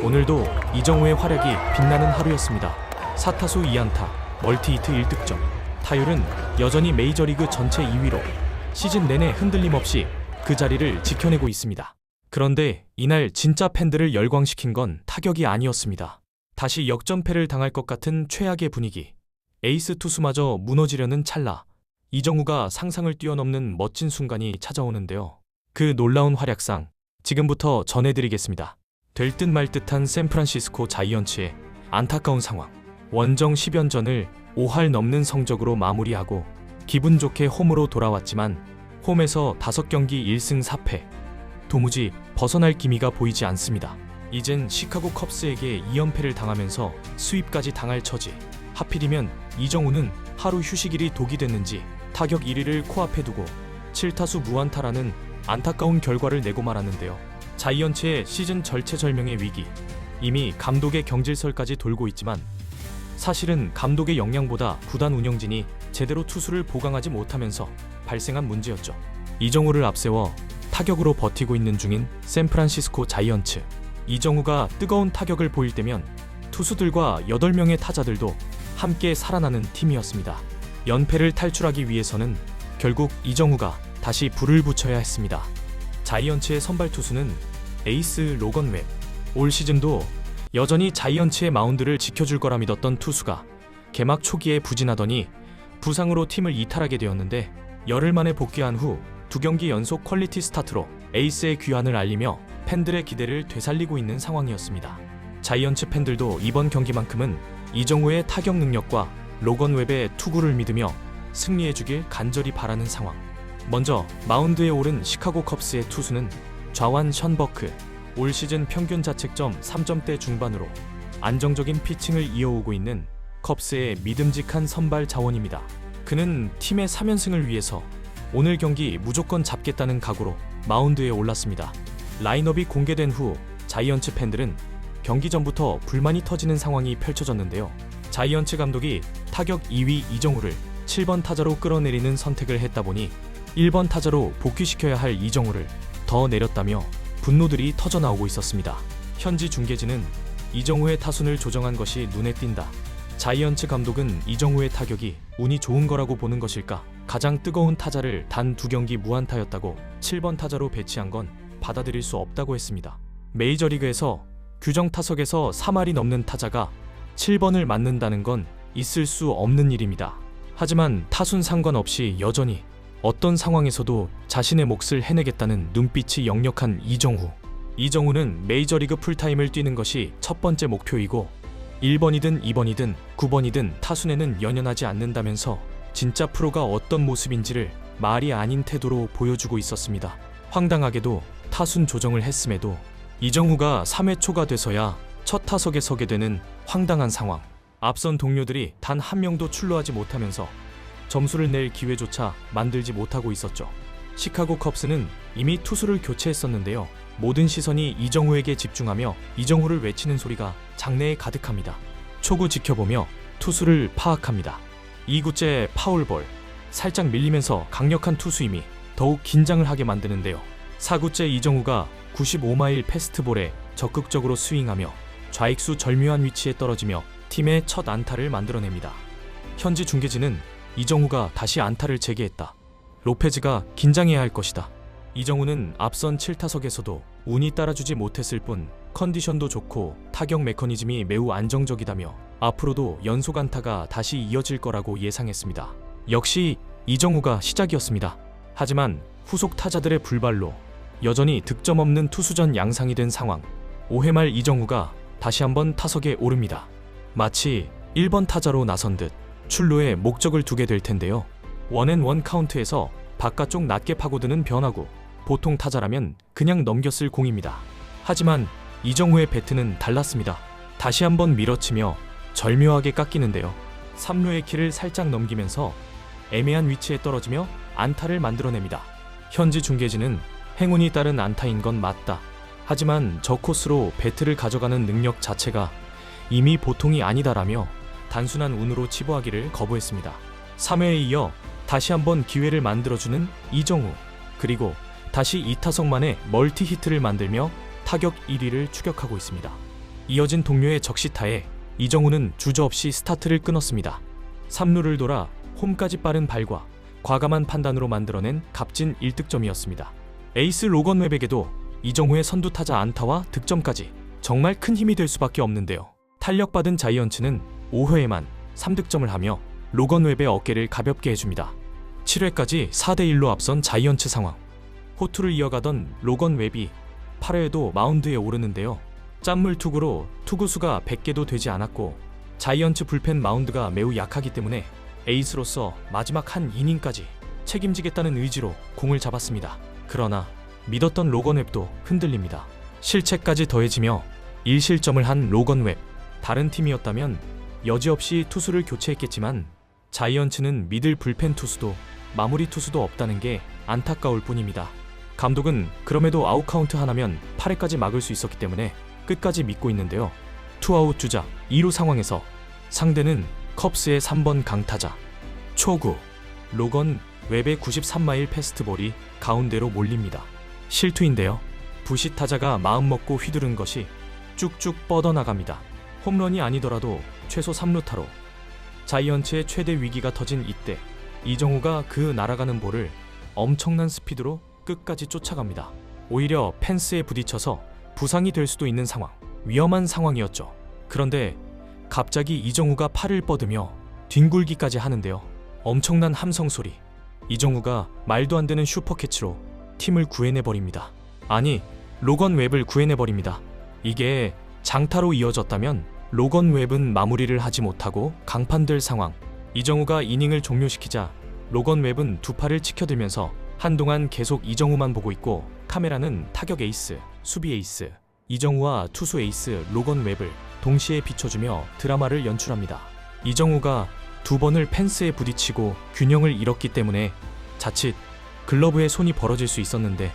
오늘도 이정우의 활약이 빛나는 하루였습니다. 4타수 2안타, 멀티히트 1득점. 타율은 여전히 메이저리그 전체 2위로 시즌 내내 흔들림 없이 그 자리를 지켜내고 있습니다. 그런데 이날 진짜 팬들을 열광시킨 건 타격이 아니었습니다. 다시 역전패를 당할 것 같은 최악의 분위기. 에이스 투수마저 무너지려는 찰나, 이정우가 상상을 뛰어넘는 멋진 순간이 찾아오는데요. 그 놀라운 활약상 지금부터 전해드리겠습니다. 될 듯 말 듯한 샌프란시스코 자이언츠의 안타까운 상황. 원정 10연전을 5할 넘는 성적으로 마무리하고 기분 좋게 홈으로 돌아왔지만 홈에서 5경기 1승 4패. 도무지 벗어날 기미가 보이지 않습니다. 이젠 시카고 컵스에게 2연패를 당하면서 스윕까지 당할 처지. 하필이면 이정우는 하루 휴식일이 독이 됐는지 타격 1위를 코앞에 두고 7타수 무안타라는 안타까운 결과를 내고 말았는데요. 자이언츠의 시즌 절체절명의 위기. 이미 감독의 경질설까지 돌고 있지만 사실은 감독의 역량보다 구단 운영진이 제대로 투수를 보강하지 못하면서 발생한 문제였죠. 이정우를 앞세워 타격으로 버티고 있는 중인 샌프란시스코 자이언츠. 이정우가 뜨거운 타격을 보일 때면 투수들과 8명의 타자들도 함께 살아나는 팀이었습니다. 연패를 탈출하기 위해서는 결국 이정우가 다시 불을 붙여야 했습니다. 자이언츠의 선발 투수는 에이스 로건 웹. 올 시즌도 여전히 자이언츠의 마운드를 지켜줄 거라 믿었던 투수가 개막 초기에 부진하더니 부상으로 팀을 이탈하게 되었는데 열흘 만에 복귀한 후 2경기 연속 퀄리티 스타트로 에이스의 귀환을 알리며 팬들의 기대를 되살리고 있는 상황이었습니다. 자이언츠 팬들도 이번 경기만큼은 이정우의 타격 능력과 로건 웹의 투구를 믿으며 승리해주길 간절히 바라는 상황. 먼저 마운드에 오른 시카고 컵스의 투수는 좌완 션버크. 올 시즌 평균 자책점 3점대 중반으로 안정적인 피칭을 이어오고 있는 컵스의 믿음직한 선발 자원입니다. 그는 팀의 3연승을 위해서 오늘 경기 무조건 잡겠다는 각오로 마운드에 올랐습니다. 라인업이 공개된 후 자이언츠 팬들은 경기 전부터 불만이 터지는 상황이 펼쳐졌는데요. 자이언츠 감독이 타격 2위 이정우를 7번 타자로 끌어내리는 선택을 했다 보니 1번 타자로 복귀시켜야 할 이정우를 더 내렸다며 분노들이 터져나오고 있었습니다. 현지 중계진은 이정우의 타순을 조정한 것이 눈에 띈다. 자이언츠 감독은 이정우의 타격이 운이 좋은 거라고 보는 것일까? 가장 뜨거운 타자를 단 2경기 무안타였다고 7번 타자로 배치한 건 받아들일 수 없다고 했습니다. 메이저리그에서 규정 타석에서 3할이 넘는 타자가 7번을 맞는다는 건 있을 수 없는 일입니다. 하지만 타순 상관없이 여전히 어떤 상황에서도 자신의 몫을 해내겠다는 눈빛이 역력한 이정우. 이정우는 메이저리그 풀타임을 뛰는 것이 첫 번째 목표이고 1번이든 2번이든 9번이든 타순에는 연연하지 않는다면서 진짜 프로가 어떤 모습인지를 말이 아닌 태도로 보여주고 있었습니다. 황당하게도 타순 조정을 했음에도 이정우가 3회 초가 돼서야 첫 타석에 서게 되는 황당한 상황. 앞선 동료들이 단 한 명도 출루하지 못하면서 점수를 낼 기회조차 만들지 못하고 있었죠. 시카고 컵스는 이미 투수를 교체했었는데요. 모든 시선이 이정우에게 집중하며 이정우를 외치는 소리가 장내에 가득합니다. 초구 지켜보며 투수를 파악합니다. 2구째 파울볼. 살짝 밀리면서 강력한 투수임이 더욱 긴장을 하게 만드는데요. 4구째 이정우가 95마일 패스트볼에 적극적으로 스윙하며 좌익수 절묘한 위치에 떨어지며 팀의 첫 안타를 만들어냅니다. 현지 중계진은 이정우가 다시 안타를 재개했다. 로페즈가 긴장해야 할 것이다. 이정우는 앞선 7타석에서도 운이 따라주지 못했을 뿐 컨디션도 좋고 타격 메커니즘이 매우 안정적이다며 앞으로도 연속 안타가 다시 이어질 거라고 예상했습니다. 역시 이정우가 시작이었습니다. 하지만 후속 타자들의 불발로 여전히 득점 없는 투수전 양상이 된 상황. 5회 말 이정우가 다시 한번 타석에 오릅니다. 마치 1번 타자로 나선 듯 출루에 목적을 두게 될 텐데요. 원앤원 카운트에서 바깥쪽 낮게 파고드는 변화구. 보통 타자라면 그냥 넘겼을 공입니다. 하지만 이정우의 배트는 달랐습니다. 다시 한번 밀어치며 절묘하게 깎이는데요. 3루의 키를 살짝 넘기면서 애매한 위치에 떨어지며 안타를 만들어냅니다. 현지 중계진은 행운이 따른 안타인 건 맞다. 하지만 저 코스로 배트를 가져가는 능력 자체가 이미 보통이 아니다라며 단순한 운으로 치부하기를 거부했습니다. 3회에 이어 다시 한번 기회를 만들어주는 이정우. 그리고 다시 2타석 만에 멀티 히트를 만들며 타격 1위를 추격하고 있습니다. 이어진 동료의 적시타에 이정우는 주저없이 스타트를 끊었습니다. 3루를 돌아 홈까지 빠른 발과 과감한 판단으로 만들어낸 값진 1득점이었습니다. 에이스 로건 웹에게도 이정우의 선두타자 안타와 득점까지 정말 큰 힘이 될 수밖에 없는데요. 탄력받은 자이언츠는 5회에만 3득점을 하며 로건 웹의 어깨를 가볍게 해줍니다. 7회까지 4대1로 앞선 자이언츠 상황. 호투를 이어가던 로건 웹이 8회에도 마운드에 오르는데요. 짠물 투구로 투구수가 100개도 되지 않았고 자이언츠 불펜 마운드가 매우 약하기 때문에 에이스로서 마지막 한 이닝까지 책임지겠다는 의지로 공을 잡았습니다. 그러나 믿었던 로건 웹도 흔들립니다. 실책까지 더해지며 1실점을 한 로건 웹. 다른 팀이었다면 여지없이 투수를 교체했겠지만 자이언츠는 믿을 불펜 투수도 마무리 투수도 없다는 게 안타까울 뿐입니다. 감독은 그럼에도 아웃카운트 하나면 8회까지 막을 수 있었기 때문에 끝까지 믿고 있는데요. 투아웃 주자 2루 상황에서 상대는 컵스의 3번 강타자 초구 로건 웹의 93마일 패스트볼이 가운데로 몰립니다. 실투인데요. 부시 타자가 마음먹고 휘두른 것이 쭉쭉 뻗어나갑니다. 홈런이 아니더라도 최소 3루타로 자이언츠의 최대 위기가 터진 이때 이정우가 그 날아가는 볼을 엄청난 스피드로 끝까지 쫓아갑니다. 오히려 펜스에 부딪혀서 부상이 될 수도 있는 상황, 위험한 상황이었죠. 그런데 갑자기 이정우가 팔을 뻗으며 뒹굴기까지 하는데요. 엄청난 함성 소리. 이정우가 말도 안 되는 슈퍼캐치로 팀을 구해내버립니다. 아니, 로건 웹을 구해내버립니다. 이게 장타로 이어졌다면 로건 웹은 마무리를 하지 못하고 강판될 상황. 이정우가 이닝을 종료시키자 로건 웹은 두 팔을 치켜들면서 한동안 계속 이정우만 보고 있고 카메라는 타격 에이스, 수비 에이스, 이정우와 투수 에이스 로건 웹을 동시에 비춰주며 드라마를 연출합니다. 이정우가 두 번을 펜스에 부딪히고 균형을 잃었기 때문에 자칫 글러브에 손이 벌어질 수 있었는데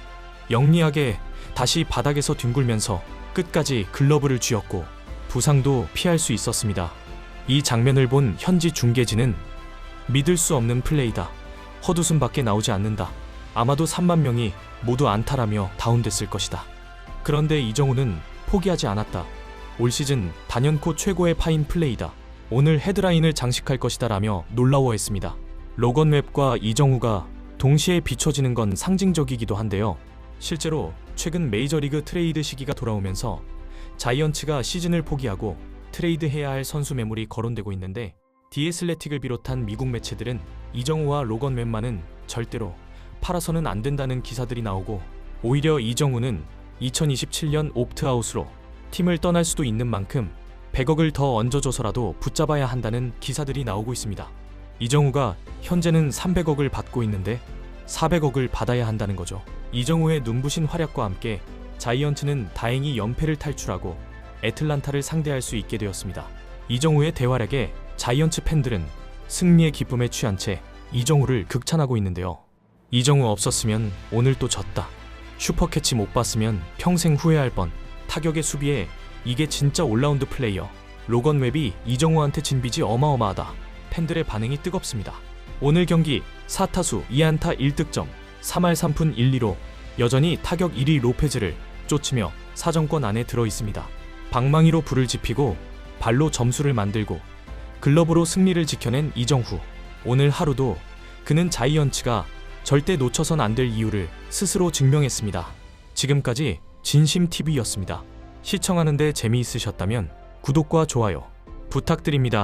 영리하게 다시 바닥에서 뒹굴면서 끝까지 글러브를 쥐었고 부상도 피할 수 있었습니다. 이 장면을 본 현지 중계진은 믿을 수 없는 플레이다. 헛웃음밖에 나오지 않는다. 아마도 3만 명이 모두 안타라며 다운됐을 것이다. 그런데 이정우는 포기하지 않았다. 올 시즌 단연코 최고의 파인 플레이다. 오늘 헤드라인을 장식할 것이다 라며 놀라워했습니다. 로건 웹과 이정우가 동시에 비춰지는 건 상징적이기도 한데요. 실제로 최근 메이저리그 트레이드 시기가 돌아오면서 자이언츠가 시즌을 포기하고 트레이드해야 할 선수 매물이 거론되고 있는데 디애슬레틱을 비롯한 미국 매체들은 이정우와 로건 웹만은 절대로 팔아서는 안 된다는 기사들이 나오고 오히려 이정우는 2027년 옵트아웃으로 팀을 떠날 수도 있는 만큼 100억을 더 얹어줘서라도 붙잡아야 한다는 기사들이 나오고 있습니다. 이정우가 현재는 300억을 받고 있는데 400억을 받아야 한다는 거죠. 이정우의 눈부신 활약과 함께 자이언츠는 다행히 연패를 탈출하고 애틀란타를 상대할 수 있게 되었습니다. 이정우의 대활약에 자이언츠 팬들은 승리의 기쁨에 취한 채 이정우를 극찬하고 있는데요. 이정우 없었으면 오늘 또 졌다. 슈퍼캐치 못 봤으면 평생 후회할 뻔. 타격의 수비에 이게 진짜 올라운드 플레이어. 로건 웹이 이정우한테 진 빚이 어마어마하다. 팬들의 반응이 뜨겁습니다. 오늘 경기 4타수 2안타 1득점 3할 3푼 1리로 여전히 타격 1위 로페즈를 쫓으며 사정권 안에 들어 있습니다. 방망이로 불을 지피고 발로 점수를 만들고 글러브로 승리를 지켜낸 이정후. 오늘 하루도 그는 자이언츠가 절대 놓쳐선 안 될 이유를 스스로 증명했습니다. 지금까지 진심TV였습니다. 시청하는데 재미있으셨다면 구독과 좋아요 부탁드립니다.